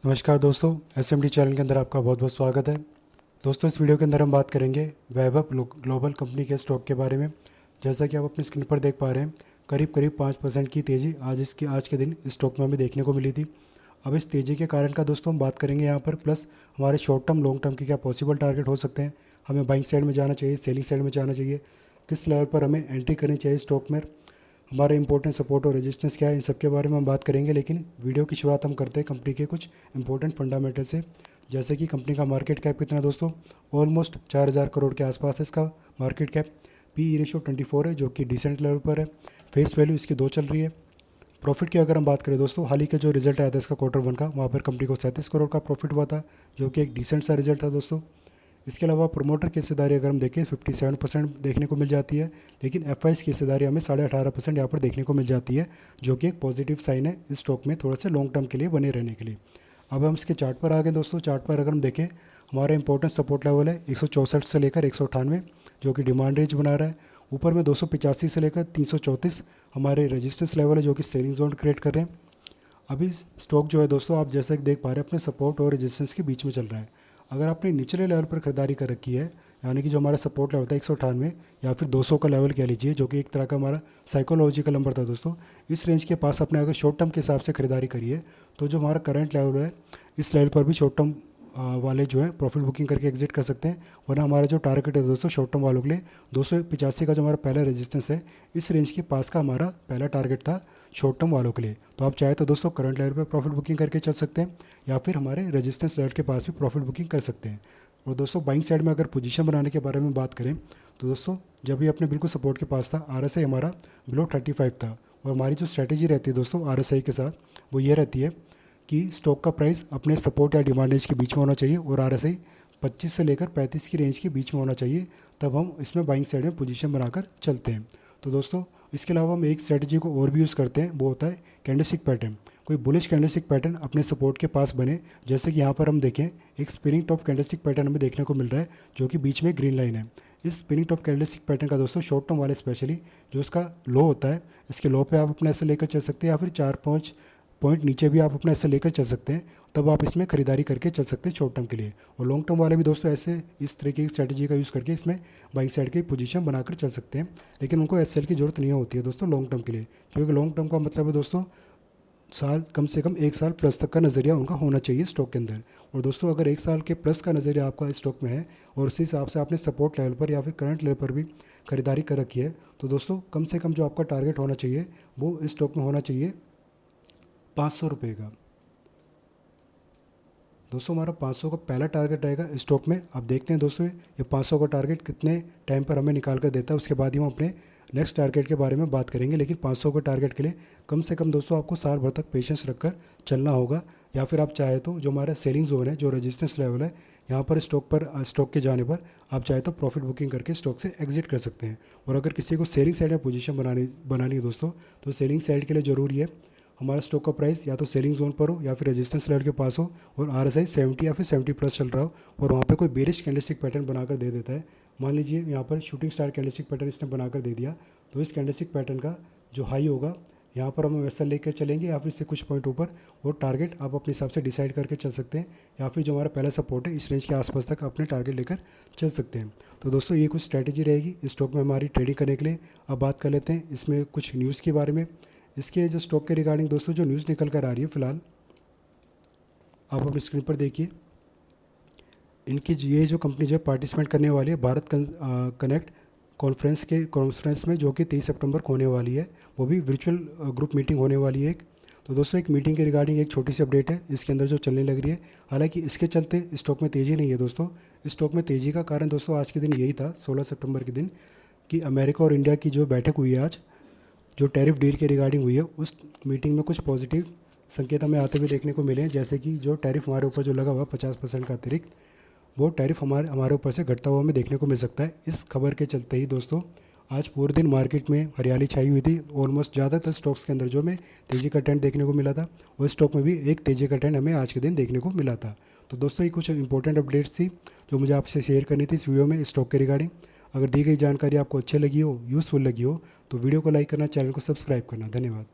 नमस्कार दोस्तों, SMD channel के अंदर आपका बहुत बहुत स्वागत है। दोस्तों, इस वीडियो के अंदर हम बात करेंगे वैभव ग्लोबल कंपनी के स्टॉक के बारे में। जैसा कि आप अपनी स्क्रीन पर देख पा रहे हैं, करीब करीब 5% की तेज़ी आज के दिन इस स्टॉक में हमें देखने को मिली थी। अब इस तेज़ी के कारण का दोस्तों हम बात करेंगे यहाँ पर, प्लस हमारे शॉर्ट टर्म लॉन्ग टर्म के क्या पॉसिबल टारगेट हो सकते हैं, हमें बाइंग साइड में जाना चाहिए, सेलिंग साइड में जाना चाहिए, किस लेवल पर हमें एंट्री करनी चाहिए स्टॉक में, हमारे इंपॉर्टेंट सपोर्ट और रेजिस्टेंस क्या है, इन सब के बारे में हम बात करेंगे। लेकिन वीडियो की शुरुआत हम करते हैं कंपनी के कुछ इंपॉर्टेंट फंडामेंटल से। जैसे कि कंपनी का मार्केट कैप कितना है दोस्तों, ऑलमोस्ट 4000 करोड़ के आसपास है इसका मार्केट कैप। पी रेशियो 24 है, जो कि डिसेंट लेवल पर है। फेस वैल्यू इसकी 2 चल रही है। प्रॉफिट की अगर हम बात करें दोस्तों, हाल ही के जो रिजल्ट आया था इसका Q1 का, वहाँ पर कंपनी को 37 करोड़ का प्रॉफिट हुआ था, जो कि एक डिसेंट सा रिजल्ट था दोस्तों। इसके अलावा प्रोमोटर की हिस्सेदारी अगर हम देखें 57% देखने को मिल जाती है, लेकिन एफआईज की हिस्सेदारी हमें 18.5% यहाँ पर देखने को मिल जाती है, जो कि एक पॉजिटिव साइन है इस स्टॉक में थोड़ा सा लॉन्ग टर्म के लिए बने रहने के लिए। अब हम इसके चार्ट पर आ गए दोस्तों। चार्ट पर अगर हम देखें, हमारा इंपॉर्टेंट सपोर्ट लेवल है 164 से लेकर 198, जो कि डिमांड रेंज बना रहा है। ऊपर में 285 से लेकर 334 हमारे रेजिस्टेंस लेवल है, जो कि सेलिंग जोन क्रिएट कर रहे हैं। अभी स्टॉक जो है दोस्तों, आप जैसे कि देख पा रहे हैं, अपने सपोर्ट और रेजिस्टेंस के बीच में चल रहा है। अगर आपने निचले लेवल पर खरीदारी कर रखी है, यानी कि जो हमारा सपोर्ट लेवल था 198 या फिर 200 का लेवल कह लीजिए, जो कि एक तरह का हमारा साइकोलॉजिकल नंबर था दोस्तों, इस रेंज के पास आपने अगर शॉर्ट टर्म के हिसाब से खरीदारी करी है, तो जो हमारा करंट लेवल है, इस लेवल पर भी शॉर्ट टर्म वाले जो है प्रॉफिट बुकिंग करके एग्जिट कर सकते हैं। वरना हमारा जो टारगेट है दोस्तों शॉर्ट टर्म वालों के लिए 285 का जो हमारा पहला रेजिस्टेंस है, इस रेंज के पास का हमारा पहला टारगेट था शॉर्ट टर्म वालों के लिए। तो आप चाहे तो दोस्तों करंट लेवल पर प्रॉफिट बुकिंग करके चल सकते हैं, या फिर हमारे रेजिस्टेंस लेवल के पास भी प्रॉफिट बुकिंग कर सकते हैं। और दोस्तों, बाइंग साइड में अगर पोजीशन बनाने के बारे में बात करें, तो दोस्तों जब भी अपने बिल्कुल सपोर्ट के पास था, RSI हमारा बिलो 35 था। और हमारी जो स्ट्रैटेजी रहती है दोस्तों RSI के साथ, वो ये रहती है कि स्टॉक का प्राइस अपने सपोर्ट या डिमांड रेंज के बीच में होना चाहिए, और RSI 25 से लेकर 35 की रेंज के बीच में होना चाहिए, तब हम इसमें बाइंग साइड में पोजीशन बनाकर चलते हैं। तो दोस्तों, इसके अलावा हम एक स्ट्रैटेजी को और भी यूज़ करते हैं, वो होता है कैंडलस्टिक पैटर्न। कोई बुलिश कैंडलस्टिक पैटर्न अपने सपोर्ट के पास बने, जैसे कि यहाँ पर हम देखें, एक स्पिनिंग टॉप कैंडलस्टिक पैटर्न हमें देखने को मिल रहा है, जो कि बीच में ग्रीन लाइन है। इस स्पिनिंग टॉप कैंडलस्टिक पैटर्न का दोस्तों शॉर्ट टर्म वाले स्पेशली जो इसका लो होता है, इसके लो पे आप अपना ऐसे लेकर चल सकते हैं, या फिर 4-5 पॉइंट नीचे भी आप अपना ऐसे लेकर चल सकते हैं, तब आप इसमें खरीदारी करके चल सकते हैं शॉर्ट टर्म के लिए। और लॉन्ग टर्म वाले भी दोस्तों ऐसे इस तरीके की स्ट्रैटेजी का यूज़ करके इसमें बाइंग साइड की पोजीशन बनाकर चल सकते हैं। लेकिन उनको एसएल की ज़रूरत नहीं होती है दोस्तों लॉन्ग टर्म के लिए, क्योंकि लॉन्ग टर्म का मतलब है दोस्तों साल, कम से कम 1 साल प्लस तक का नज़रिया उनका होना चाहिए स्टॉक के अंदर। और दोस्तों, अगर 1 साल के प्लस का नज़रिया आपका इस स्टॉक में है, और उसी हिसाब से आपने सपोर्ट लेवल पर या फिर करंट लेवल पर भी खरीदारी कर रखी है, तो दोस्तों कम से कम जो आपका टारगेट होना चाहिए, वो इस स्टॉक में होना चाहिए 500 रुपये का। दोस्तों, हमारा 500 का पहला टारगेट रहेगा इस स्टॉक में। अब देखते हैं दोस्तों, ये 500 का टारगेट कितने टाइम पर हमें निकाल कर देता है, उसके बाद ही हम अपने नेक्स्ट टारगेट के बारे में बात करेंगे। लेकिन 500 के टारगेट के लिए कम से कम दोस्तों आपको साल भर तक पेशेंस रखकर चलना होगा। या फिर आप चाहे तो जो हमारा सेलिंग जोन है, जो रेजिस्टेंस लेवल है, यहाँ पर स्टॉक के जाने पर आप चाहे तो प्रॉफिट बुकिंग करके स्टॉक से एग्जिट कर सकते हैं। और अगर किसी को सेलिंग साइड में पोजीशन बनानी है दोस्तों, तो सेलिंग साइड के लिए ज़रूरी है हमारा स्टॉक का प्राइस या तो सेलिंग जोन पर हो या फिर रेजिस्टेंस लेवल के पास हो, और RSI 70 या फिर 70 प्लस चल रहा हो, और वहाँ पे कोई बेरिश कैंडलस्टिक पैटर्न बनाकर दे देता है। मान लीजिए यहाँ पर शूटिंग स्टार कैंडलस्टिक पैटर्न इसने बनाकर दे दिया, तो इस कैंडलस्टिक पैटर्न का जो हाई होगा, यहाँ पर हम वैसा लेकर चलेंगे, या फिर इससे कुछ पॉइंट ऊपर, और टारगेट आप अपने हिसाब से डिसाइड करके चल सकते हैं। या फिर जो हमारा पहला सपोर्ट है, इस रेंज के आसपास तक अपने टारगेट लेकर चल सकते हैं। तो दोस्तों, ये कुछ स्ट्रैटेजी रहेगी इस स्टॉक में हमारी ट्रेडिंग करने के लिए। अब बात कर लेते हैं इसमें कुछ न्यूज़ के बारे में। इसके जो स्टॉक के रिगार्डिंग दोस्तों जो न्यूज़ निकल कर आ रही है फ़िलहाल, आप अपनी स्क्रीन पर देखिए। इनकी ये जो कंपनी जो पार्टिसिपेट करने वाली है भारत कनेक्ट कॉन्फ्रेंस में, जो कि 23 सितंबर को होने वाली है, वो भी वर्चुअल ग्रुप मीटिंग होने वाली है एक। तो दोस्तों, एक मीटिंग के रिगार्डिंग एक छोटी सी अपडेट है इसके अंदर जो चलने लग रही है। हालांकि इसके चलते स्टॉक में तेज़ी नहीं है दोस्तों। स्टॉक में तेज़ी का कारण दोस्तों आज के दिन यही था, 16 सितंबर के दिन, कि अमेरिका और इंडिया की जो बैठक हुई है आज, जो टैरिफ डील के रिगार्डिंग हुई है, उस मीटिंग में कुछ पॉजिटिव संकेत हमें आते हुए देखने को मिले हैं। जैसे कि जो टैरिफ हमारे ऊपर जो लगा हुआ 50% का अतिरिक्त, वो टैरिफ हमारे ऊपर से घटता हुआ हमें देखने को मिल सकता है। इस खबर के चलते ही दोस्तों आज पूरे दिन मार्केट में हरियाली छाई हुई थी। ऑलमोस्ट ज़्यादातर स्टॉक्स के अंदर जो हमें तेज़ी का ट्रेंड देखने को मिला था, और स्टॉक में भी एक तेज़ी का ट्रेंड हमें आज के दिन देखने को मिला था। तो दोस्तों, ये कुछ इंपॉर्टेंट अपडेट्स थी जो मुझे आपसे शेयर करनी थी इस वीडियो में स्टॉक के रिगार्डिंग। अगर दी गई जानकारी आपको अच्छी लगी हो, यूज़फुल लगी हो, तो वीडियो को लाइक करना, चैनल को सब्सक्राइब करना। धन्यवाद।